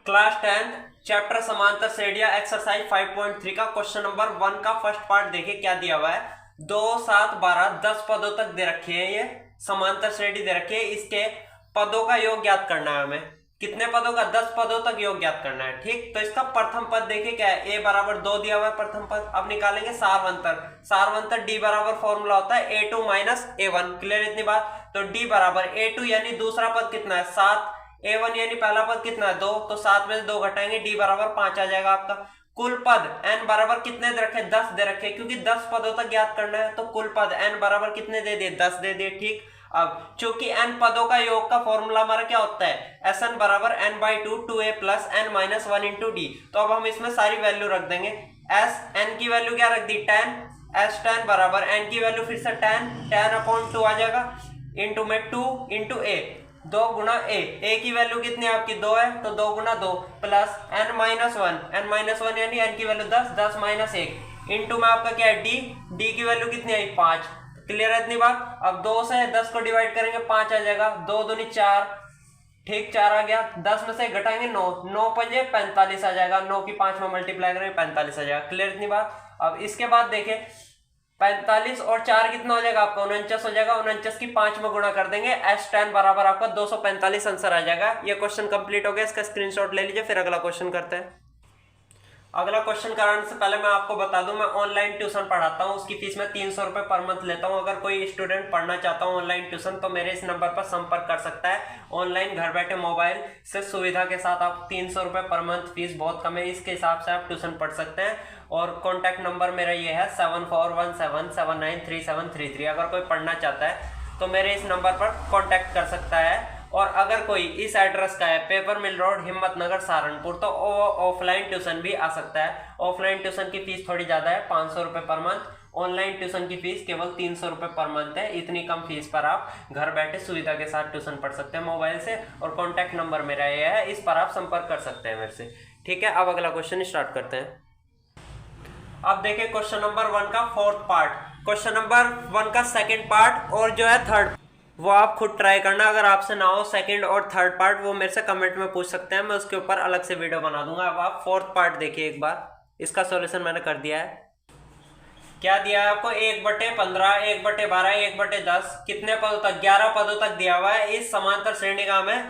Class 10 chapter समांतर श्रेणियां exercise 5.3 का क्वेश्चन नंबर 1 का फर्स्ट पार्ट देखिए क्या दिया हुआ है। 2, 7, 12, 10 पदों तक दे रखे हैं। ये समांतर श्रेणी दे रखी है, इसके पदों का योग ज्ञात करना है हमें। कितने पदों का? 10 पदों तक योग ज्ञात करना है। ठीक, तो इसका प्रथम पद देखिए क्या है, a बराबर 2 दिया हुआ है प्रथम पद। अब निकालेंगे सारवंतर। सारवंतर d बराबर फॉर्मूला होता है a2 माइनस a1। क्लियर इतनी बात? तो d बराबर a2 यानी दूसरा पद कितना है 7, a1 यानी पहला पद कितना है 2, तो 7 में से 2 घटाएंगे d बराबर 5 आ जाएगा आपका। कुल पद n बराबर कितने दे रखे? 10 दे रखे, क्योंकि 10 पदों तक ज्ञात करना है। तो कुल पद n बराबर कितने दे दिए? 10 दे दिए। ठीक, अब चूंकि n पदों का योग का फॉर्मूला हमारा क्या होता है, Sn बराबर n/2 2a plus n minus 1 into D. तो अब हम इसमें सारी वैल्यू रख देंगे। s n की वैल्यू क्या रख दी? 10। s 10 बराबर n की वैल्यू फिर से 10/2 आ जाएगा, इंटू में 2 इंटू a, 2 गुना a की वैल्यू कितनी है आपकी? 2 है, तो 2 गुना 2 प्लस n माइनस 1 यानी n की वैल्यू 10, 10 माइनस 1 इंटू में आपका क्या है d की वैल्यू कितनी आई? 5। क्लियर है इतनी बात? अब 2 से 10 को डिवाइड करेंगे 5 आ जाएगा, 2 दूनी 4। ठीक, 4 आ गया। 10 में से घटाएंगे 9, 9 पंजे 45 आ जाएगा, 9 की 5 में मल्टीप्लाई करेंगे 45 आ जाएगा। क्लियर इतनी बात? अब इसके बाद देखें 45 और 4 कितना हो जाएगा आपका? 49 हो जाएगा। 49 की 5 में गुणा कर देंगे, S10 बराबर आपका 245 आंसर आ जाएगा। ये क्वेश्चन कंप्लीट हो गया, इसका स्क्रीनशॉट ले लीजिए। फिर अगला क्वेश्चन करते हैं। अगला क्वेश्चन कराने से पहले मैं आपको बता दूं, मैं ऑनलाइन ट्यूशन पढ़ाता हूं, उसकी फीस मैं 300 रुपये पर मंथ लेता हूं। अगर कोई स्टूडेंट पढ़ना चाहता हूं ऑनलाइन ट्यूशन तो मेरे इस नंबर पर संपर्क कर सकता है। ऑनलाइन घर बैठे मोबाइल से सुविधा के साथ आप 300 रुपये पर मंथ, फीस बहुत कम है, इसके हिसाब से आप ट्यूशन पढ़ सकते हैं। और कॉन्टैक्ट नंबर मेरा ये है 7417793733। अगर कोई पढ़ना चाहता है तो मेरे इस नंबर पर कॉन्टैक्ट कर सकता है। और अगर कोई इस एड्रेस का है, paper mill road, Himmatnagar, Saharanpur, तो ऑफलाइन ट्यूशन भी आ सकता है। ऑफलाइन ट्यूशन की फीस थोड़ी ज़्यादा है, 500 रुपये पर मंथ। ऑनलाइन ट्यूशन की फीस केवल 300 रुपये पर मंथ है। इतनी कम फीस पर आप घर बैठे सुविधा के साथ ट्यूशन पढ़ सकते हैं मोबाइल से। और कॉन्टैक्ट नंबर मेरा ये है, इस पर आप संपर्क कर सकते हैं मेरे से। ठीक है, अब अगला क्वेश्चन स्टार्ट करते हैं। अब देखिए क्वेश्चन नंबर 1 का फोर्थ पार्ट, क्वेश्चन नंबर 1 का सेकंड पार्ट और जो है थर्ड, वो आप खुद ट्राई करना। अगर आपसे ना हो सेकंड और थर्ड पार्ट, वो मेरे से कमेंट में पूछ सकते हैं, मैं उसके ऊपर अलग से वीडियो बना दूंगा। अब आप फोर्थ पार्ट देखिए एक बार। इसका सॉल्यूशन मैंने कर दिया है। क्या दिया है आपको? 1/15, 1/12, 1/10, कितने पदों तक? 11 पदों तक दिया हुआ है। इस समांतर श्रेणी का हमें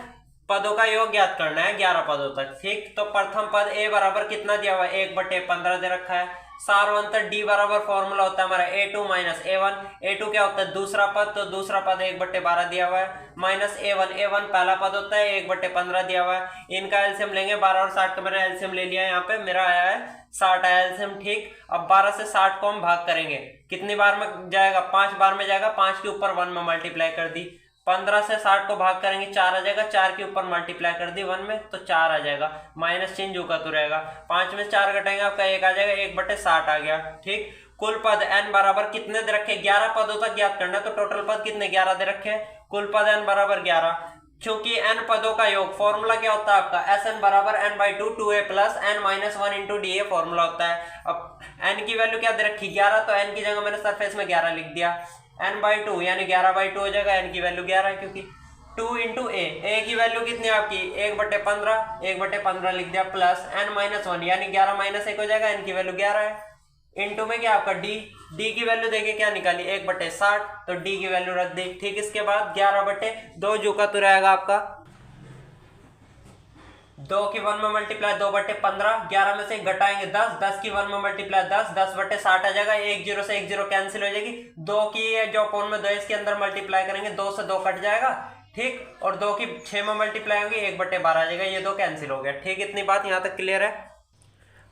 पदों का योग ज्ञात करना है 11 पदों तक। ठीक, तो प्रथम पद a बराबर कितना दिया हुआ है? 1/15 दे रखा है। सारवंतर d बराबर फॉर्मूला होता है हमारा a2 माइनस a1। a2 क्या होता है? दूसरा पद, तो दूसरा पद 1/12 दिया हुआ है, माइनस a1 पहला पद होता है, 1/15 दिया हुआ है। इनका एलसीएम लेंगे, 12 और 60 का मैंने एलसीएम ले लिया है, यहाँ पे मेरा आया है 60 आया एलसीएम। ठीक, अब 12 से 60 को हम भाग करेंगे, कितनी बार में जाएगा? 5 बार में जाएगा। 5 के ऊपर 1 में मल्टीप्लाई कर दी। 15 से 60 को भाग करेंगे, 4 आ जाएगा। 4 के ऊपर मल्टीप्लाई कर दी 1 में, तो 4 आ जाएगा। माइनस चिन्ह का तो रहेगा। 5 में 4 घटाएंगे, आपका 1 आ जाएगा, 1/60 आ गया। ठीक, कुल पद n बराबर कितने दे रखे? 11 पदों तक ज्ञात करना, तो टोटल पद कितने? 11 दे रखे। कुल पद n बराबर 11। क्योंकि n पदों का योग, फॉर्मूला क्या होता है आपका? Sn बराबर n/2 2a plus n minus 1 into D, formula होता है। अब n की वैल्यू क्या दे रखी? 11, तो n की जगह मैंने सरफेस में 11 लिख दिया। n/2 यानी 11/2 हो जाएगा, n की वैल्यू 11 है, क्योंकि 2 इंटू a की वैल्यू कितनी है आपकी? 1/15, 1/15 लिख दिया, प्लस n माइनस 1 यानी 11 माइनस 1 हो जाएगा, n की वैल्यू 11 है। इंटू में क्या आपका d की वैल्यू देखिए क्या निकाली? 1/60, तो d की वैल्यू रख दी। ठीक, इसके बाद 11/2 जो का तो रहेगा आपका 2 की 1 में मल्टीप्लाई 2/15, 11 में से घटाएंगे 10, 10 की 1 में मल्टीप्लाई 10, 10/60 आ जाएगा। 1 0 से 1 0 कैंसिल हो जाएगी। 2 की जो अपोन में 2 इसके अंदर मल्टीप्लाई करेंगे, 2 से 2 कट जाएगा। ठीक, और 2 की 6 में मल्टीप्लाई होगी, 1/12 आ जाएगा। ये 2 कैंसिल हो गया। ठीक, इतनी बात यहाँ तक क्लियर है।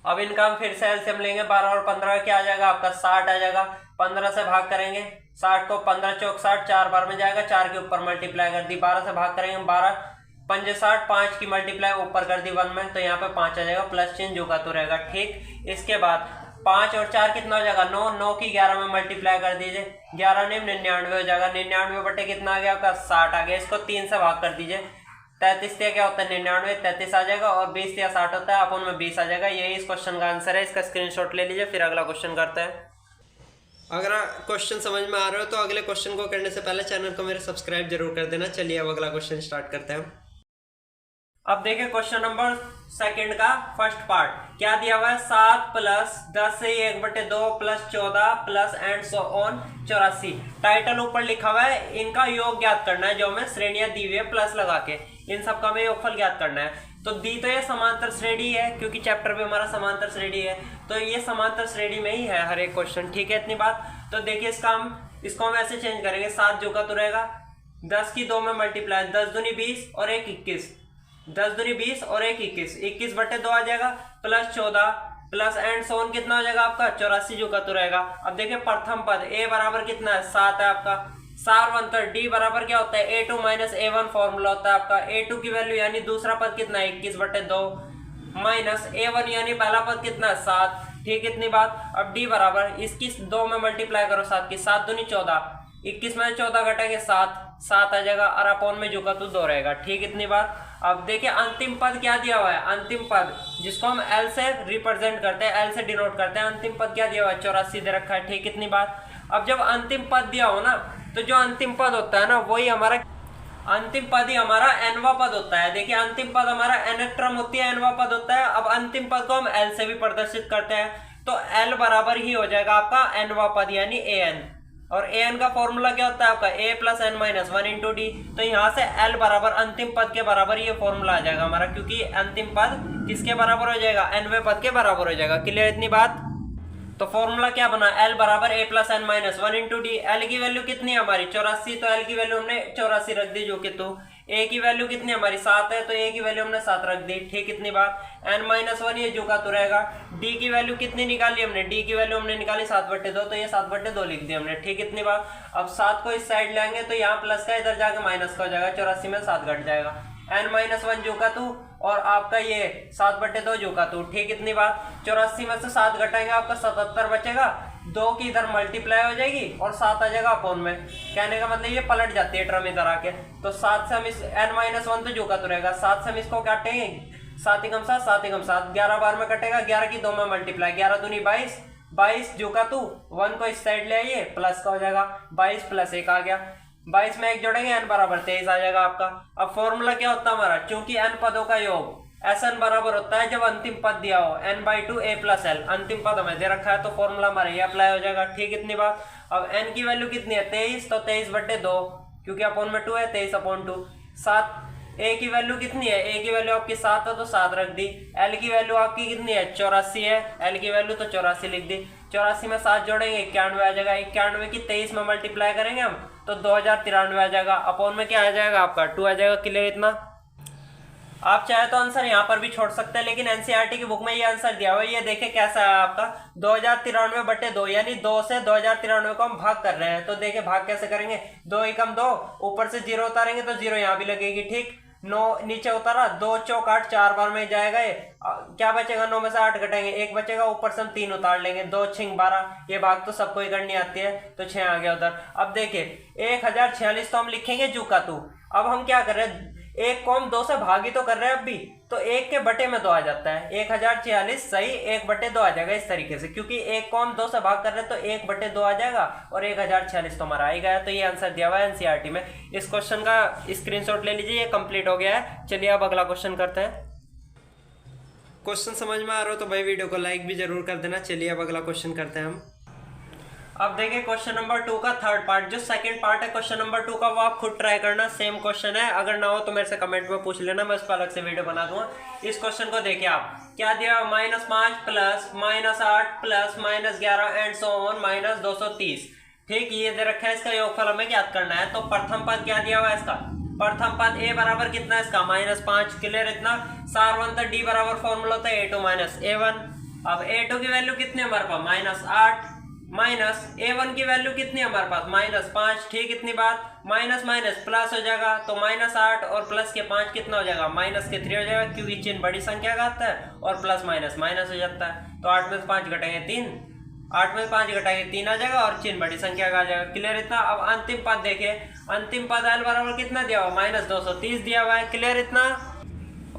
अब इनका हम फिर से एलसीएम लेंगे, 12 और 15 क्या आ जाएगा आपका? 60 आ जाएगा। 15 से भाग करेंगे, 60 को 15 चौक 60, 4 बार में जाएगा, 4 के ऊपर मल्टीप्लाई कर दी। 12 से भाग करेंगे, 12 पंजे 60, 5 की मल्टीप्लाई ऊपर कर दी 1 में, तो यहाँ पे 5 आ जाएगा, प्लस चिन्ह जो का तो रहेगा। ठीक, इसके बाद 5 और 4 कितना हो जाएगा? 9, 9 की 11 में मल्टीप्लाई कर दीजिए, 11 नहीं 99 हो जाएगा। 99 बटे कितना आ गया आपका? 60 आ गया। इसको 3 से भाग कर दीजिए, 33 क्या होता है? 99, 33 आ जाएगा, और 20 या 60 होता है, अपन में 20 आ जाएगा। यही इस क्वेश्चन का आंसर है। इसका स्क्रीनशॉट ले लीजिए। फिर अगला क्वेश्चन करते हैं। अगर क्वेश्चन समझ में आ रहा हो तो अगले क्वेश्चन को करने से पहले चैनल को मेरे सब्सक्राइब जरूर कर देना। चलिए अब अगला क्वेश्चन स्टार्ट करते हैं। अब देखिए क्वेश्चन नंबर सेकंड का फर्स्ट पार्ट क्या दिया हुआ है, 7 प्लस 10 से 1/2 plus 14 plus and so on 84। Title ऊपर लिखा हुआ है, इनका योग ज्ञात करना है, जो हमें श्रेणियां दी हुई है प्लस लगा के, इन सब का हमें योगफल ज्ञात करना है। तो दी तो ये समांतर श्रेणी है, क्योंकि चैप्टर पे हमारा समांतर श्रेणी है, तो ये समांतर श्रेणी में ही है हर एक क्वेश्चन, ठीक है इतनी बात। तो देखिए इसको हम ऐसे चेंज करेंगे, 7 जो का तो रहेगा 10 की 2 में मल्टीप्लाई, 10 दूनी 20 और 1 21, 10 दूनी 20 और 1 21, 21/2 आ जाएगा प्लस 14 प्लस एंड सोन कितना हो जाएगा आपका 84 जो का तो रहेगा। अब देखिए प्रथम पद a बराबर कितना है 7 है आपका, सारवंतर d बराबर क्या होता है a2 माइनस a1 फॉर्मूला होता है आपका, a2 की वैल्यू यानी दूसरा पद कितना है 21/2 माइनस a1 यानी पहला पद कितना है 7, ठीक इतनी बात। अब d बराबर इसकी 2 में मल्टीप्लाई करो 7 की, 7 दूनी 14, 21 में 14 घटेंगे 7 आ जाएगा और अपॉन में जो का तो 2 रहेगा, ठीक इतनी बात। अब देखिए अंतिम पद क्या दिया हुआ है, अंतिम पद जिसको हम L से रिप्रेजेंट करते हैं, L से डिनोट करते हैं, अंतिम पद क्या दिया हुआ है 84 दे रखा है, ठीक इतनी बात। अब जब अंतिम पद दिया हो ना, तो जो अंतिम पद होता है ना वही हमारा अंतिम पद ही हमारा nवां पद होता है। देखिए अंतिम पद हमारा nth टर्म होती है, nवां पद होता है। अब अंतिम पद को हम L से भी प्रदर्शित करते हैं, तो L बराबर ही हो जाएगा आपका nवां पद यानी an, और an का फॉर्मूला क्या होता है आपका a plus n minus 1 into D. तो यहाँ से L बराबर अंतिम पद के बराबर ये फॉर्मूला आ जाएगा हमारा, क्योंकि अंतिम पद किसके बराबर हो जाएगा nवें पद के बराबर हो जाएगा, क्लियर इतनी बात। तो फॉर्मूला क्या बना L बराबर a plus n minus 1 into D. L की वैल्यू कितनी है हमारी 84, तो L की वैल्यू हमने 84 रख दी, जो कि तो a की वैल्यू कितनी है हमारी 7 है, तो a की वैल्यू हमने 7 रख दी, ठीक इतनी बात। n माइनस 1 ये जो का तो रहेगा, d की वैल्यू कितनी निकाली हमने, d की वैल्यू हमने निकाली 7/2, तो ये 7/2 लिख दी हमने, ठीक इतनी बात। अब 7 को इस साइड लेंगे तो यहाँ प्लस का इधर जाके माइनस का हो जाएगा, 84 में 7 घट जाएगा, n माइनस 1 जो का तू और आपका ये 7/2 जो का तू, ठीक इतनी बात। 84 में से 7 घटाएंगे आपका 77 बचेगा, 2 की इधर मल्टीप्लाई हो जाएगी और 7 आ जाएगा अपॉन में, कहने का मतलब ये पलट जाती है टर्म इधर आके। तो 7 से हम इस n माइनस 1 तो जो का तो रहेगा, 7 से हम इसको काटेंगे 7 एकम 7 7 एकम 7, 11 बार में कटेगा, 11 की 2 में मल्टीप्लाई, 11 दूनी 22, 22 जो का तू 1 को इस साइड ले आइए प्लस का हो जाएगा, 22 प्लस 1 आ गया, 22 में 1 जोड़ेंगे n बराबर 23 आ जाएगा आपका। अब फॉर्मूला क्या होता है हमारा, चूंकि n पदों का योग Sn बराबर होता है जब अंतिम पद दिया हो n/2 a प्लस l, अंतिम पद हमें दे रखा है तो फॉर्मूला हमारा ये अप्लाई हो जाएगा, ठीक इतनी बात। अब n की वैल्यू कितनी है 23, तो 23/2 क्योंकि अपॉन में 2 है, 23/2। 7 a की वैल्यू कितनी है, a की वैल्यू आपकी 7 है तो 7 रख दी, l की वैल्यू आपकी कितनी है 84 है, l की वैल्यू तो 84 लिख दी, 84 में 7 जोड़ेंगे 91 आ जाएगा, 91 की 23 में मल्टीप्लाई करेंगे हम तो 2093 आ जाएगा, अपॉन में क्या आ जाएगा आपका 2 आ जाएगा, क्लियर इतना। आप चाहे तो आंसर यहाँ पर भी छोड़ सकते हैं, लेकिन एनसीईआरटी की बुक में ये आंसर दिया हुआ है, ये देखे कैसा है आपका 2093/2, यानी 2 से 2093 को हम भाग कर रहे हैं। तो देखे भाग कैसे करेंगे, 2 एकम 2, ऊपर से 0 उतारेंगे तो 0 यहाँ भी लगेगी, ठीक। 9 नीचे उतारा, 2 चौक 8, 4 बार में जाएगा ये, क्या बचेगा 9 में से 8 घटेंगे 1 बचेगा, ऊपर से हम 3 उतार लेंगे, 2 6 12, ये भाग तो सबको ही करनी आती है, तो 6 आ गया उधर। अब देखिए 1046 तो हम लिखेंगे जू का तू, अब हम क्या कर रहे हैं, 1 को हम 2 से भागी तो कर रहे हैं अब भी, तो 1 के बटे में 2 आ जाता है, 1046 सही 1/2 आ जाएगा इस तरीके से, क्योंकि 1 को हम 2 से भाग कर रहे हैं तो 1/2 आ जाएगा और 1046 तो हमारा आ ही गया। तो ये आंसर दिया हुआ है एनसीईआरटी में, इस क्वेश्चन का स्क्रीनशॉट ले लीजिए, ये कंप्लीट हो गया है। चलिए अब अगला क्वेश्चन करते हैं। क्वेश्चन समझ में आ रहा हो तो भाई वीडियो को लाइक भी जरूर कर देना। चलिए अब अगला क्वेश्चन करते हैं हम। अब देखिए क्वेश्चन नंबर 2 का थर्ड पार्ट, जो सेकंड पार्ट है क्वेश्चन नंबर 2 का, वो आप खुद ट्राई करना, सेम क्वेश्चन है, अगर ना हो तो मेरे से कमेंट में पूछ लेना, मैं उस पर अलग से वीडियो बना दूंगा। इस क्वेश्चन को देखिए आप, क्या दिया -5 plus -8 plus -11 and so on -230, ठीक, ये दे रखा है, इसका योगफल हमें ज्ञात करना है। तो प्रथम पद क्या दिया हुआ है इसका, प्रथम पद a बराबर कितना है इसका -5, क्लियर इतना। सारवंतर d बराबर फॉर्मूला होता है a2 माइनस a1। अब a2 की वैल्यू कितनी है हमारे पास -8 माइनस a1 की वैल्यू कितनी है हमारे पास -5, ठीक इतनी बात। माइनस माइनस प्लस हो जाएगा, तो -8 और प्लस के 5 कितना हो जाएगा -3 हो जाएगा, क्योंकि चिन्ह बड़ी संख्या का आता है और प्लस माइनस माइनस हो जाता है। तो 8 में से 5 घटाएंगे 3, 8 में 5 घटाएंगे 3 आ जाएगा और चिन्ह बड़ी संख्या का आ जाएगा, क्लियर इतना। अब अंतिम पद देखिए, अंतिम पद l बराबर कितना दिया हुआ -230 दिया हुआ है, क्लियर इतना।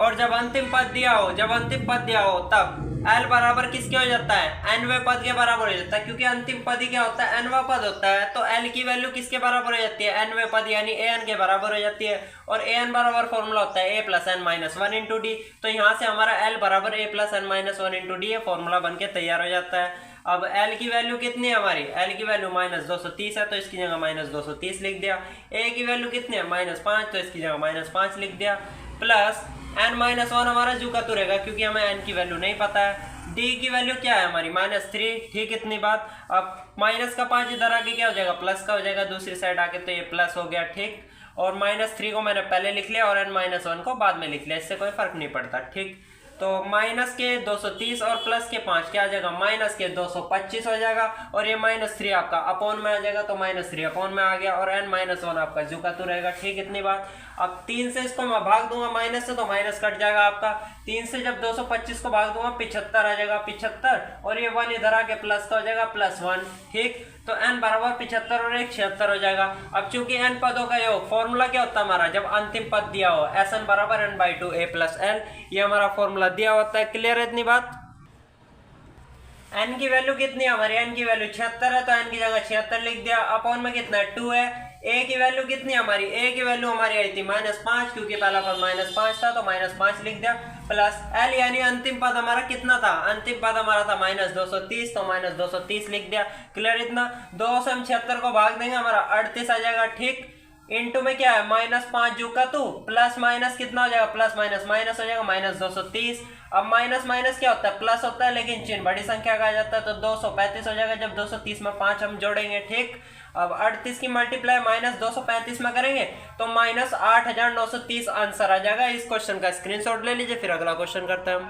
और जब अंतिम पद दिया हो तब L बराबर किसके हो जाता है, nवें पद के बराबर हो जाता है, क्योंकि अंतिम पद ही क्या होता है, nवां पद होता है। तो L की वैल्यू किसके बराबर हो जाती है, nवें पद यानी an के बराबर हो जाती है। और an बराबर फॉर्मूला होता है a plus n minus one into D. तो यहाँ से हमारा L बराबर a plus n minus one into D, ये फॉर्मूला बन के तैयार हो जाता है। अब L की वैल्यू कितनी है हमारी, L की वैल्यू -230 है, तो इसकी जगह -230 लिख दिया। A की वैल्यू कितनी है, -5, तो इसकी जगह -5 लिख दिया। प्लस n-1 हमारा जू का तो रहेगा, क्योंकि हमें n की वैल्यू नहीं पता है। D की वैल्यू क्या है हमारी, -3, ठीक। इतनी बात। अब माइनस का 5 इधर आके क्या हो जाएगा, प्लस का हो जाएगा दूसरी साइड आके, तो ये प्लस हो गया, ठीक। और -3 को मैंने पहले लिख लिया और n-1 को बाद में लिख लिया, इससे कोई फर्क नहीं पड़ता, ठीक। तो माइनस के 230 और प्लस के 5 क्या आ जाएगा, माइनस के 225 हो जाएगा। और ये -3 आपका अपॉन में आ जाएगा, तो -3 अपॉन में आ गया। और n-1 आपका जू का तो रहेगा, ठीक। इतनी बात। अब 3 से इसको मैं भाग दूंगा माइनस से, तो माइनस कट जाएगा आपका। 3 से जब 225 को भाग दूंगा 75 आ जाएगा, 75। और ये 1 इधर आके प्लस का हो जाएगा, +1, ठीक। तो n बराबर 75 और 1 76 हो जाएगा। अब चूंकि n पदों का योग, फॉर्मूला क्या होता है हमारा, जब अंतिम पद दिया हो Sn बराबर n/2 a प्लस l, ये हमारा फॉर्मूला दिया होता है। क्लियर है इतनी बात। n की वैल्यू कितनी है हमारी, n की वैल्यू 76 है, तो n की जगह 76 लिख दिया। अपॉन में कितना है, 2 है। a की वैल्यू कितनी है हमारी, a की वैल्यू हमारी आई थी -5, क्योंकि पहला पद -5 था, तो -5 लिख दिया। प्लस l यानी अंतिम पद हमारा कितना था, अंतिम पद हमारा था -230, तो -230 लिख दिया। क्लियर इतना। 2 से हम 76 को भाग देंगे, हमारा 38 आ जाएगा, ठीक। इंटू में क्या है, -5 जू का 2, प्लस माइनस कितना हो जाएगा, प्लस माइनस माइनस हो जाएगा, -230। अब माइनस माइनस क्या होता है, प्लस होता है, लेकिन चिन्ह बड़ी संख्या का आ जाता है, तो 235 हो जाएगा जब 230 में 5 हम जोड़ेंगे, ठीक। अब 38 की मल्टीप्लाई -235 में करेंगे तो -8930 आंसर आ जाएगा। इस क्वेश्चन का स्क्रीनशॉट ले लीजिए, फिर अगला क्वेश्चन करते हैं हम।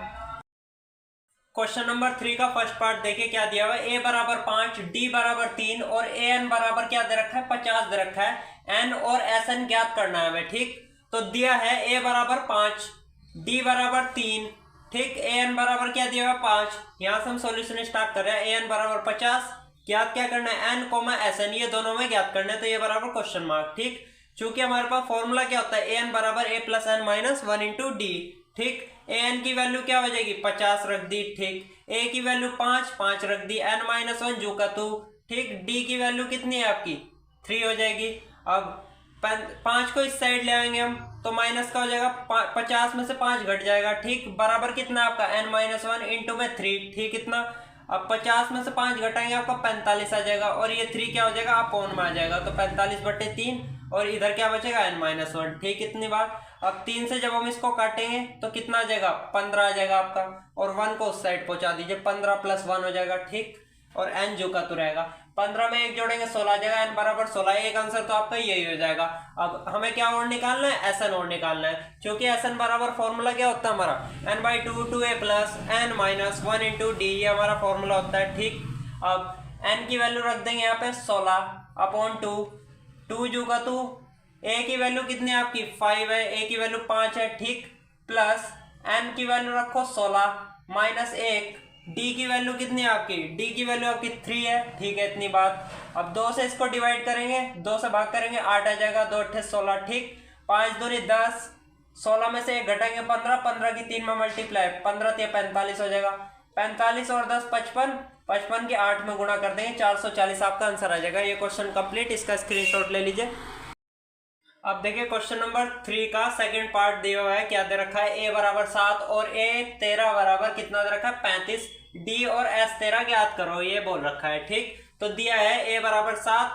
क्वेश्चन नंबर 3 का फर्स्ट पार्ट देखिए क्या दिया हुआ है। a बराबर 5, d बराबर 3 और an बराबर क्या दे रखा है, 50 दे रखा है। n और Sn ज्ञात करना है हमें, ठीक। तो दिया है a बराबर 5, d बराबर 3, ठीक। an बराबर क्या दिया हुआ 5, यहां से हम सॉल्यूशन स्टार्ट कर रहे हैं। an बराबर 50, ज्ञात क्या करना है, n, Sn, ये दोनों में ज्ञात करना है, तो ये बराबर क्वेश्चन मार्क, ठीक। चूंकि हमारे पास फॉर्मूला क्या होता है, an बराबर a plus n minus 1 into D, ठीक। an की वैल्यू क्या हो जाएगी, 50 रख दी, ठीक। a की वैल्यू 5 रख दी, n-1 जू का 2, ठीक। d की वैल्यू कितनी है आपकी, 3 हो जाएगी। अब 5 को इस साइड ले आएंगे हम, तो माइनस का हो जाएगा, 50 में से 5 घट जाएगा, ठीक। बराबर कितना आपका n-1 इंटू में 3, ठीक। इतना। अब 50 में से 5 घटाएंगे, आपका 45 आ जाएगा। और ये 3 क्या हो जाएगा, अपॉन में आ जाएगा, तो 45/3। और इधर क्या बचेगा, n-1, ठीक। इतनी बात। अब 3 से जब हम इसको काटेंगे तो कितना आ जाएगा, 15 आ जाएगा आपका। और 1 को उस साइड पहुंचा दीजिए, 15 + 1 हो जाएगा, ठीक। और n जो का तो रहेगा, 15 में 1 जोड़ेंगे 16 आ जाएगा, n बराबर 16। एक आंसर तो आपका यही हो जाएगा। अब हमें क्या और निकालना है, Sn और निकालना है, क्योंकि Sn बराबर फॉर्मूला क्या होता है हमारा, n/2 2a plus n-1 into D, ये हमारा फॉर्मूला होता है, ठीक। अब n की वैल्यू रख देंगे यहाँ पे 16/2, 2 जू का 2। a की वैल्यू कितनी है आपकी, 5 है, a की वैल्यू 5 है, ठीक। प्लस n की वैल्यू रखो 16 -1, d की वैल्यू कितनी है आपकी, d की वैल्यू आपकी 3 है, ठीक है। इतनी बात। अब 2 से इसको डिवाइड करेंगे, 2 से भाग करेंगे, 8 आ जाएगा, 2 8 16, ठीक। 5 दूनी 10, 16 में से 1 घटाएंगे 15, 15 की 3 में मल्टीप्लाई, 15 × 45 हो जाएगा। 45 और 10 55, 55 के 8 में गुणा कर देंगे, 440 आपका आंसर आ जाएगा। ये क्वेश्चन कंप्लीट, इसका स्क्रीनशॉट ले लीजिए। अब देखिए क्वेश्चन नंबर 3 का सेकंड पार्ट दिया हुआ है। क्या दे रखा है, a बराबर 7 और a 13 बराबर कितना दे रखा है, 35। d और s 13 ज्ञात करो, ये बोल रखा है, ठीक। तो दिया है a बराबर 7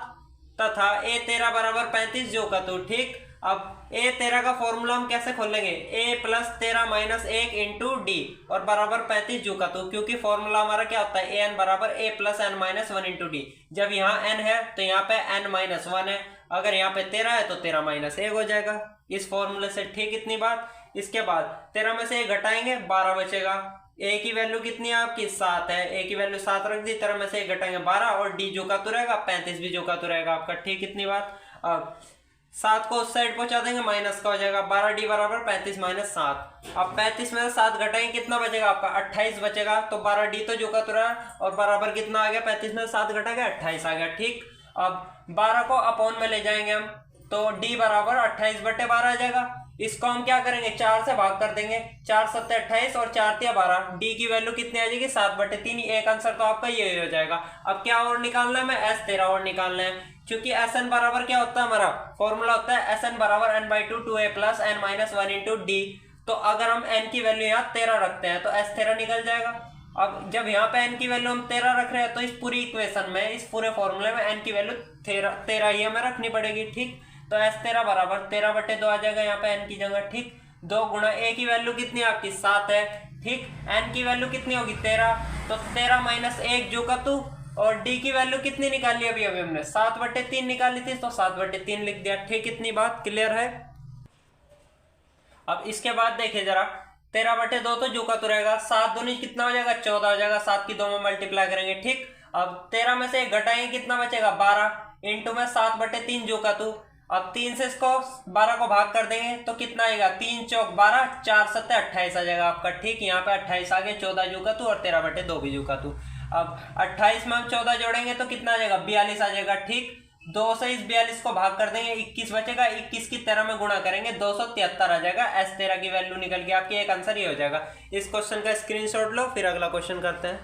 तथा a 13 बराबर 35 जो का 2, ठीक। अब a 13 का फॉर्मूला हम कैसे खोलेंगे, a plus 13 minus 1 into D और बराबर 35 जो का 2, क्योंकि फॉर्मूला हमारा क्या होता है, an बराबर a plus n-1 into D. जब यहाँ n है तो यहाँ पे n-1 है, अगर यहाँ पे 13 है तो 13 - 1 हो जाएगा इस फॉर्मूले से, ठीक। इतनी बात। इसके बाद 13 में से 1 घटाएंगे, 12 बचेगा। a की वैल्यू कितनी है आपकी, 7 है, a की वैल्यू 7 रख दी, 13 में से 1 घटाएंगे 12, और d जो का तो रहेगा 35 भी जो का तो रहेगा आपका, ठीक। इतनी बात। अब 7 को उस साइड पहुंचा देंगे, माइनस का हो जाएगा, 12d बराबर 35 - 7। अब 35 में से 7 घटाएंगे, कितना बचेगा आपका, 28 बचेगा। तो 12d तो जो का तो रहा, और बराबर कितना आ गया, 35 में से 7 घटा गया, 28 आ गया, ठीक। अब 12 को अपॉन में ले जाएंगे हम, तो d बराबर 28/12 आ जाएगा। इसको हम क्या करेंगे, 4 से भाग कर देंगे, 4 7 28 और 4 3 12। डी की वैल्यू कितनी आ जाएगी, 7/3। एक आंसर तो आपका यही हो जाएगा। अब क्या और निकालना है, मैं एस 13 और निकालना है, क्योंकि एस एन बराबर क्या होता है, हमारा फॉर्मूला होता है एस एन बराबर n/2 2a + n-1 into D. तो अगर हम n की वैल्यू यहाँ 13 रखते हैं तो एस 13 निकल जाएगा। अब जब यहाँ पे n की वैल्यू हम 13 रख रहे हैं तो इस पूरी इक्वेशन में, इस पूरे फॉर्मूले में n की वैल्यू 13 ही हमें रखनी पड़ेगी, ठीक। तो एस 13 बराबर 13/2 आ जाएगा यहाँ पे n की जगह, ठीक। 2 गुणा a की वैल्यू कितनी आपकी 7 है, ठीक। n की वैल्यू कितनी होगी 13, तो 13 - 1 जो का तू, और d की वैल्यू कितनी निकाली अभी अभी हमने 7/3 निकाली थी, तो 7/3 लिख दिया, ठीक। इतनी बात क्लियर है। अब इसके बाद देखिए जरा, 13/2 तो जो का तो रहेगा, 7 दूनी कितना हो जाएगा 14 हो जाएगा, 7 की 2 में मल्टीप्लाई करेंगे, ठीक। अब 13 में से 1 घटाएंगे, कितना बचेगा 12 इंटू में 7/3 जो का तू। अब 3 से इसको 12 को भाग कर देंगे तो कितना आएगा, 3 चौक 12, 4 7 28 आ जाएगा आपका, ठीक। यहाँ पे 28 आ गए, 14 जो का तू और 13/2 भी जो का तू। अब 28 में हम 14 जोड़ेंगे तो कितना आ जाएगा 42 आ जाएगा, ठीक। 2 से इस 42 को भाग कर देंगे, 21 बचेगा, 21 की 13 में गुणा करेंगे 273 आ जाएगा, एस 13 की वैल्यू निकल गई आपकी। एक आंसर ये हो जाएगा। इस क्वेश्चन का स्क्रीनशॉट लो, फिर अगला क्वेश्चन करते हैं।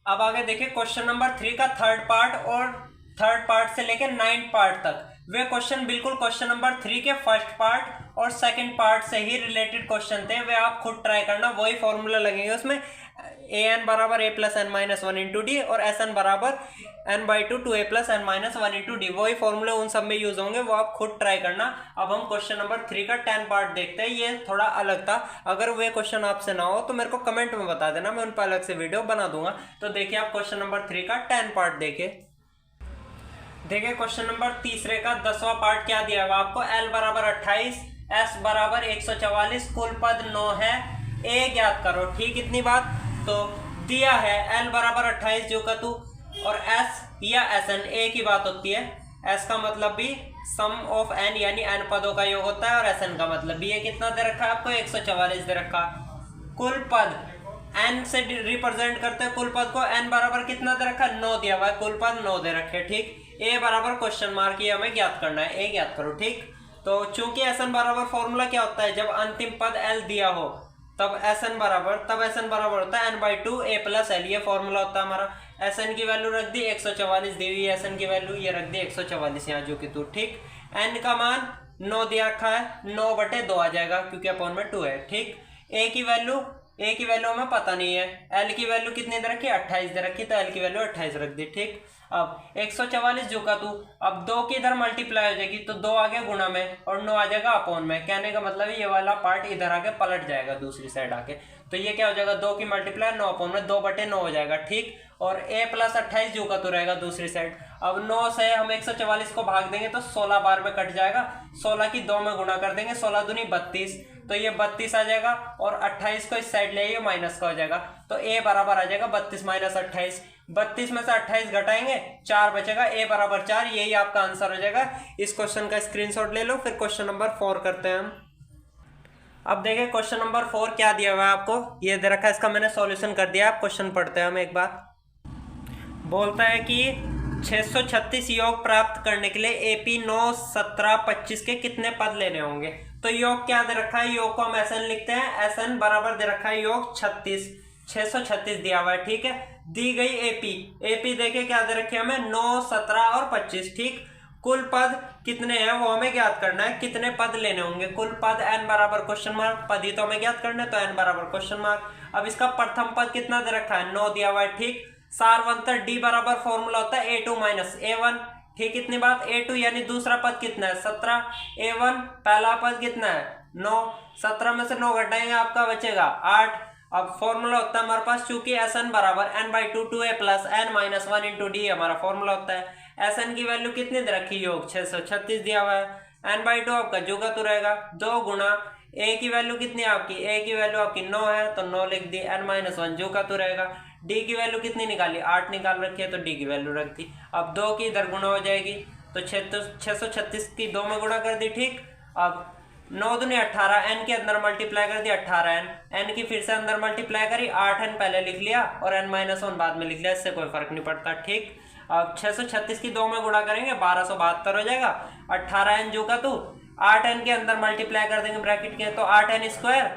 अब आगे देखिए क्वेश्चन नंबर 3 का थर्ड पार्ट, और थर्ड पार्ट से लेकर 9th पार्ट तक वे क्वेश्चन बिल्कुल क्वेश्चन नंबर 3 के फर्स्ट पार्ट और सेकंड पार्ट से ही रिलेटेड क्वेश्चन थे। वे आप खुद ट्राई करना, वही फॉर्मूला लगेंगे उसमें, an बराबर a + n-1 इंटू डी और sn बराबर n/2 2a + n-1 into D, वही फॉर्मूले उन सब में यूज होंगे, वो आप खुद ट्राई करना। अब हम क्वेश्चन नंबर 3 का 10 पार्ट देखते हैं। ये थोड़ा अलग था, अगर वे क्वेश्चन आपसे ना हो तो मेरे को कमेंट में बता देना, मैं उन पर अलग से वीडियो बना दूंगा। तो देखिए आप क्वेश्चन नंबर 3 का 10 पार्ट देखिए क्वेश्चन नंबर 3 का 10वां पार्ट क्या दिया हुआ आपको, l बराबर 28, s बराबर 144, कुल पद 9 है, a ज्ञात करो, ठीक। इतनी बात तो दिया है, l बराबर 28 जो का तू, और s या sn a की बात होती है, s का मतलब भी सम ऑफ n यानी n पदों का योग होता है, और sn का मतलब भी, ये कितना दे रखा है आपको 144 दे रखा। कुल पद n से रिप्रेजेंट करते हैं कुल पद को, n बराबर कितना दे रखा है 9 दिया हुआ है, कुल पद 9 दे रखे, ठीक। a बराबर क्वेश्चन मार्क, ये हमें ज्ञात करना है, a ज्ञात करो, ठीक। तो चूंकि sn बराबर फॉर्मूला क्या होता है, जब अंतिम पद l दिया हो तब sn बराबर होता है n/2 a + l, ये फॉर्मूला होता है हमारा। sn की वैल्यू रख दी 144 दी हुई है, sn की वैल्यू ये रख दी 144 यहाँ जो कि तू, ठीक। n का मान 9 दिया रखा है, 9/2 आ जाएगा क्योंकि अपॉन में 2 है, ठीक। a की वैल्यू हमें पता नहीं है, l की वैल्यू कितनी दे रखी है 28 दे रखी, तो l की वैल्यू 28 रख दी, ठीक। अब 144 जो का तू, अब 2 की इधर मल्टीप्लाई हो जाएगी तो 2 आ गया गुणा में और 9 आ जाएगा अपॉन में, कहने का मतलब है ये वाला पार्ट इधर आके पलट जाएगा दूसरी साइड आके, तो ये क्या हो जाएगा 2 की मल्टीप्लाई 9 अपॉन में 2/9 हो जाएगा, ठीक। और a + 28 जो का तू रहेगा दूसरी साइड। अब 9 से हम 144 को भाग देंगे तो 16 बार में कट जाएगा, 16 की 2 में गुणा कर देंगे, 16 दूनी 32, तो ये 32 आ जाएगा, और 28 को इस साइड ले आइए माइनस का हो जाएगा, तो a बराबर आ जाएगा 32 - 28, 32 में से 28 घटाएंगे 4 बचेगा, a बराबर 4, यही आपका आंसर हो जाएगा। इस क्वेश्चन का स्क्रीनशॉट ले लो, फिर क्वेश्चन नंबर 4 करते हैं हम। अब देखिए क्वेश्चन नंबर 4 क्या दिया हुआ है आपको, ये दे रखा है, इसका मैंने सॉल्यूशन कर दिया। आप क्वेश्चन पढ़ते हैं हम एक बार। बोलता है कि 636 योग प्राप्त करने के लिए एपी 9 17 25 के कितने पद लेने होंगे। तो योग क्या दे रखा है, योग को हम SN लिखते हैं, SN बराबर दे रखा है योग 36, 636 दिया हुआ है, ठीक है। दी गई एपी देखे क्या दे रखे हमें 9 17 और 25, ठीक। कुल पद कितने हैं वो हमें ज्ञात करना है, कितने पद लेने होंगे। कुल पद n बराबर क्वेश्चन मार्क, पद ही तो हमें ज्ञात करना है, तो n बराबर क्वेश्चन मार्क। अब इसका प्रथम पद कितना दे रखा है 9 दिया हुआ है, ठीक। सारवंतर d बराबर फॉर्मूला होता है a2 - a1, ठीक। इतनी बात, a2 यानी दूसरा पद कितना है 17, a1 पहला पद कितना है 9, 17 में से 9 घटाएंगे आपका बचेगा 8। अब फॉर्मूला होता है हमारे पास, चूंकि SN बराबर n/2 2a + n-1 into D हमारा फॉर्मूला होता है। SN की वैल्यू कितनी दे रखी योग 636 दिया हुआ है, n/2 आपका जो का तो रहेगा 2 गुणा a की वैल्यू कितनी है आपकी, a की वैल्यू आपकी 9 है तो 9 लिख दी, n-1 जो का तो रहेगा। d की वैल्यू कितनी निकाली 8 निकाल रखी है तो d की वैल्यू रख दी। अब 2 की इधर गुणा हो जाएगी तो 636 की 2 में गुणा कर दी, ठीक। अब 9 दूनी 18, n के अंदर मल्टीप्लाई कर दी 18n, n की फिर से अंदर मल्टीप्लाई करी, 8n पहले लिख लिया और n-1 बाद में लिख लिया, इससे कोई फर्क नहीं पड़ता, ठीक। अब 636 की 2 में गुणा करेंगे 1272 हो जाएगा, 18n जो का तू 8n के अंदर मल्टीप्लाई कर देंगे ब्रैकेट के, तो 8n स्क्वायर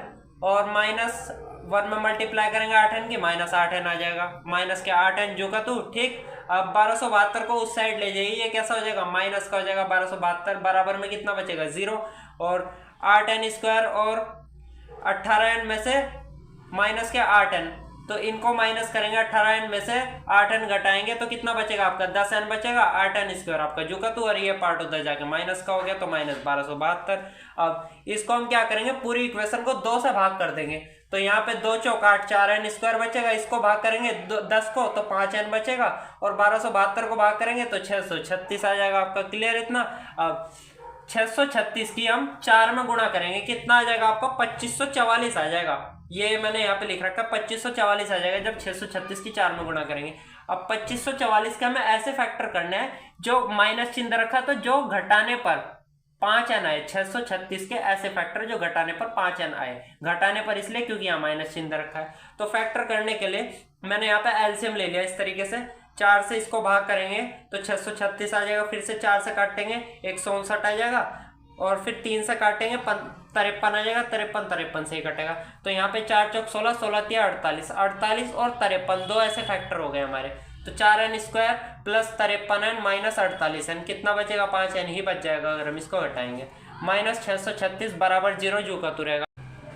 और -1 में मल्टीप्लाई करेंगे 8n की, -8n आ जाएगा, माइनस के 8n जो का तू, ठीक। अब 1272 को उस साइड ले जाइए, ये कैसा हो जाएगा, माइनस का हो जाएगा 1272, बराबर में कितना बचेगा 0, और 8n स्क्वायर और 18n में से माइनस के 8n, तो इनको माइनस करेंगे, 18n में से 8n घटाएंगे तो कितना बचेगा आपका 10n बचेगा, 8n स्क्वायर आपका जो का तू, और ये पार्ट उधर जाके माइनस का हो गया, तो -1272। अब इसको हम क्या करेंगे, पूरी इक्वेशन को 2 से भाग कर देंगे, तो यहाँ पे 2 चौक 8, 4n स्क्वायर बचेगा, इसको भाग करेंगे 10 को तो 5n बचेगा, और 1272 को भाग करेंगे तो 636 आ जाएगा आपका। क्लियर इतना। अब 636 की हम 4 में गुणा करेंगे, कितना आ जाएगा आपका 2544 आ जाएगा, ये मैंने यहाँ पे लिख रखा है 2544 आ जाएगा जब 636 की 4 में गुणा करेंगे। अब 2544 के हमें ऐसे फैक्टर करना है जो माइनस चिन्ह रखा, तो जो घटाने पर 5n आए, 636 के ऐसे फैक्टर जो घटाने पर 5n आए, घटाने पर इसलिए क्योंकि यहाँ माइनस चिन्ह रखा है। तो फैक्टर करने के लिए मैंने यहाँ पे एलसीएम ले लिया इस तरीके से, 4 से इसको भाग करेंगे तो 636 आ जाएगा, फिर से 4 से काटेंगे 159 आ जाएगा, और फिर 3 से काटेंगे 53 आ जाएगा, 53 से ही कटेगा, तो यहाँ पे 4 चौक 16, 16 तिया 48, 48 और 53 दो ऐसे फैक्टर हो गए हमारे। तो 4n square plus 53n minus 48n, कितना बचेगा 5n ही बच जाएगा अगर हम इसको घटाएंगे, -636 बराबर 0 जो का तू रहेगा।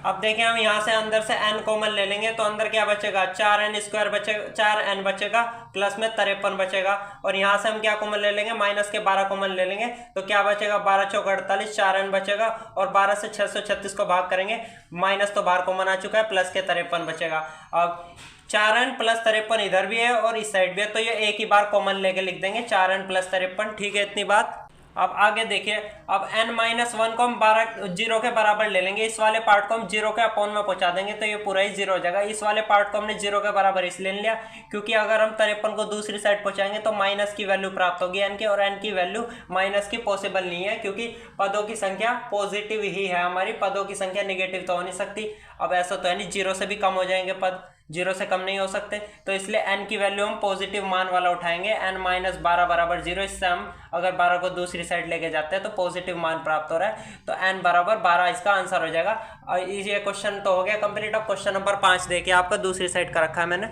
अब देखें हम यहाँ से अंदर से n कॉमन ले लेंगे, तो अंदर क्या बचेगा 4n स्क्वायर बचेगा, 4n बचेगा, प्लस में 53 बचेगा, और यहाँ से हम क्या कॉमन ले लेंगे, माइनस के 12 कॉमन ले लेंगे, तो क्या बचेगा 12 चौक 48, 4n बचेगा, और 12 से 636 को भाग करेंगे, माइनस तो बाहर कॉमन आ चुका है, प्लस के 53 बचेगा। अब 4n प्लस 53 इधर भी है और इस साइड भी है, तो ये एक ही बार कॉमन लेके लिख देंगे 4n प्लस 53, ठीक है इतनी बात। अब आगे देखिए, अब n-1 को हम 0 के बराबर ले लेंगे, इस वाले पार्ट को हम 0 के अपॉन में पहुंचा देंगे, तो ये पूरा ही 0 हो जाएगा। इस वाले पार्ट को हमने 0 के बराबर इसलिए लिया क्योंकि अगर हम 53 को दूसरी साइड पहुंचाएंगे तो माइनस की वैल्यू प्राप्त होगी n की, और n की वैल्यू माइनस की पॉसिबल नहीं है क्योंकि पदों की संख्या पॉजिटिव ही है हमारी, पदों की संख्या निगेटिव तो हो नहीं सकती। अब ऐसा तो है नहीं, 0 से भी कम हो जाएंगे पद, 0 से कम नहीं हो सकते, तो इसलिए n की वैल्यू हम पॉजिटिव मान वाला उठाएंगे, n-12 बराबर 0, इससे हम अगर 12 को दूसरी साइड लेके जाते हैं तो पॉजिटिव मान प्राप्त हो रहा है, तो n बराबर 12 इसका आंसर हो जाएगा। और ये क्वेश्चन तो हो गया कंप्लीट। अब क्वेश्चन नंबर 5 देखिए, आपका दूसरी साइड का रखा है मैंने।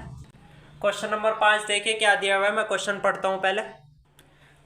क्वेश्चन नंबर 5 देखिए क्या दिया हुआ है, मैं क्वेश्चन पढ़ता हूँ पहले।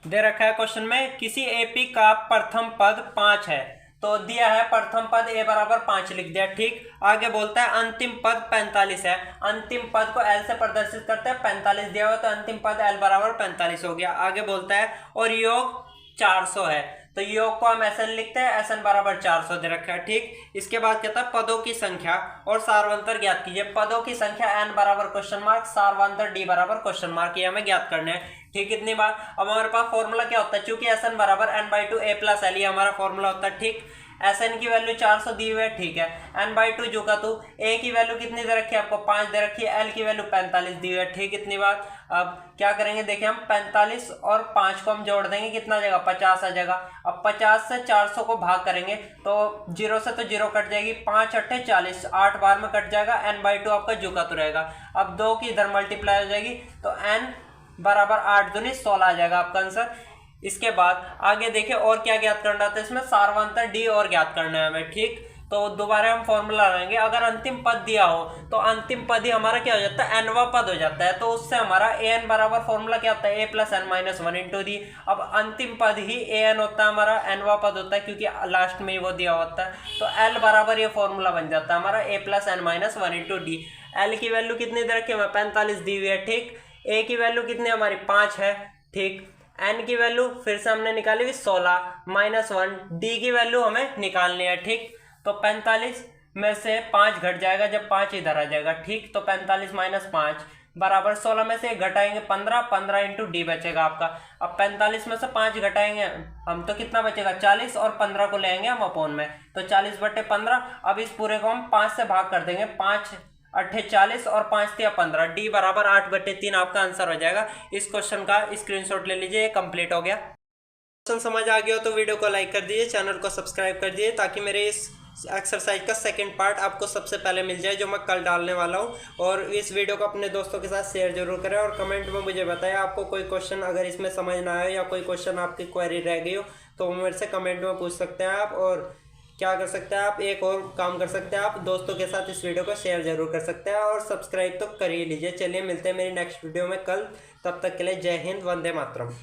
दे रखा है क्वेश्चन में, किसी एपी का प्रथम पद 5 है, तो दिया है प्रथम पद a बराबर 5 लिख दिया, ठीक। आगे बोलता है अंतिम पद 45 है, अंतिम पद को l से प्रदर्शित करते हैं, 45 दिया हुआ तो अंतिम पद l बराबर 45 हो गया। आगे बोलता है और योग 400 है, तो योग को हम SN लिखते हैं, SN बराबर 400 दे रखा है, ठीक। इसके बाद कहता है पदों की संख्या और सार्वंतर ज्ञात कीजिए। पदों की संख्या n बराबर क्वेश्चन मार्क, सार्वंतर d बराबर क्वेश्चन मार्क, ये हमें ज्ञात करने हैं, ठीक। इतनी बात। अब हमारे पास फॉर्मूला क्या होता है, चूंकि SN बराबर n/2 a प्लस l, ये हमारा फॉर्मूला होता है, ठीक। SN की वैल्यू 400 दी हुई है, ठीक है। n/2 जो का तू, a की वैल्यू कितनी दे रखी है आपको 5 दे रखी है, l की वैल्यू 45 दी हुई है, ठीक। इतनी बात। अब क्या करेंगे देखिए, हम 45 और 5 को हम जोड़ देंगे, कितना आ जाएगा 50 आ जाएगा। अब 50 से 400 को भाग करेंगे तो 0 से तो 0 कट जाएगी, 5 8 40, 8 बार में कट जाएगा, n/2 आपका जो का तो रहेगा। अब 2 की इधर मल्टीप्लाई हो जाएगी तो n बराबर 8 दूनी 16 आ जाएगा आपका आंसर। इसके बाद आगे देखिए और क्या ज्ञात करना था, इसमें सार्वंतर d और ज्ञात करना है हमें, ठीक। तो दोबारा हम फॉर्मूला लगाएंगे, अगर अंतिम पद दिया हो तो अंतिम पद ही हमारा क्या हो जाता है, nवां पद हो जाता है, तो उससे हमारा an बराबर फॉर्मूला क्या होता है, a प्लस n-1 इंटू दी। अब अंतिम पद ही an होता है हमारा, nवां पद होता है क्योंकि लास्ट में वो दिया होता है, तो l बराबर ये फॉर्मूला बन जाता है हमारा a plus n-1 into D. l की वैल्यू कितनी दे रखी है, हमें 45 दी हुई है, ठीक। a की वैल्यू कितनी हमारी 5 है, ठीक। n की वैल्यू फिर से हमने निकाली हुई 16 -1, d की वैल्यू हमें निकालनी है, ठीक। तो 45 में से 5 घट जाएगा जब 5 इधर आ जाएगा, ठीक। तो 45 - 5 बराबर 16 में से घटाएंगे 15, 15 इंटू डी बचेगा आपका। अब 45 में से 5 घटाएंगे हम तो कितना बचेगा 40, और 15 को लेंगे हम अपोन में, तो 40/15। अब इस पूरे को हम 5 से भाग कर देंगे, 5 8 40 और 5 3 15, डी बराबर 8/3 आपका आंसर हो जाएगा। इस क्वेश्चन का स्क्रीनशॉट ले लीजिए, कंप्लीट हो गया। क्वेश्चन समझ आ गया हो तो वीडियो को लाइक कर दीजिए, चैनल को सब्सक्राइब कर दीजिए ताकि मेरे इस एक्सरसाइज का सेकंड पार्ट आपको सबसे पहले मिल जाए, जो मैं कल डालने वाला हूँ। और इस वीडियो को अपने दोस्तों के साथ शेयर जरूर करें और कमेंट में मुझे बताएं आपको कोई क्वेश्चन अगर इसमें समझ ना आए या कोई क्वेश्चन आपकी क्वेरी रह गई हो तो मेरे से कमेंट में पूछ सकते हैं आप। और क्या कर सकते हैं आप, एक और काम कर सकते हैं, आप दोस्तों के साथ इस वीडियो को शेयर जरूर कर सकते हैं और सब्सक्राइब तो कर ही लीजिए। चलिए मिलते हैं मेरी नेक्स्ट वीडियो में कल, तब तक के लिए जय हिंद, वंदे मातरम।